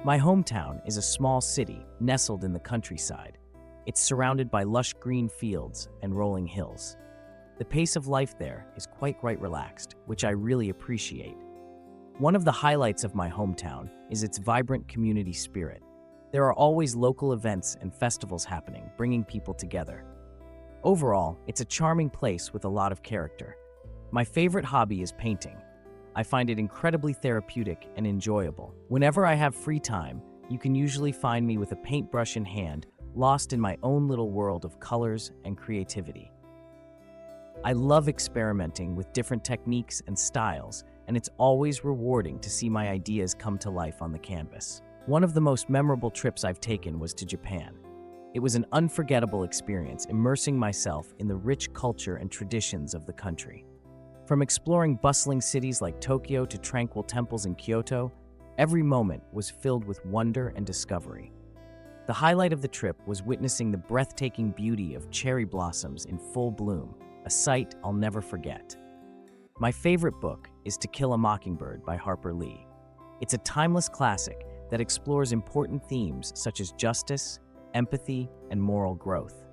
My hometown is a small city nestled in the countryside. It's surrounded by lush green fields and rolling hills. The pace of life there is quite relaxed, which I really appreciate. One of the highlights of my hometown is its vibrant community spirit. There are always local events and festivals happening, bringing people together. Overall, it's a charming place with a lot of character. My favorite hobby is painting. I find it incredibly therapeutic and enjoyable. Whenever I have free time, you can usually find me with a paintbrush in hand, lost in my own little world of colors and creativity. I love experimenting with different techniques and styles, and it's always rewarding to see my ideas come to life on the canvas. One of the most memorable trips I've taken was to Japan. It was an unforgettable experience, immersing myself in the rich culture and traditions of the country. From exploring bustling cities like Tokyo to tranquil temples in Kyoto, every moment was filled with wonder and discovery. The highlight of the trip was witnessing the breathtaking beauty of cherry blossoms in full bloom, a sight I'll never forget. My favorite book is To Kill a Mockingbird by Harper Lee. It's a timeless classic that explores important themes such as justice, empathy, and moral growth.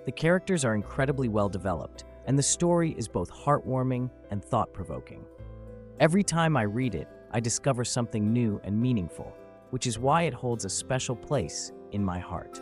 The characters are incredibly well developed, and the story is both heartwarming and thought-provoking. Every time I read it, I discover something new and meaningful, which is why it holds a special place in my heart.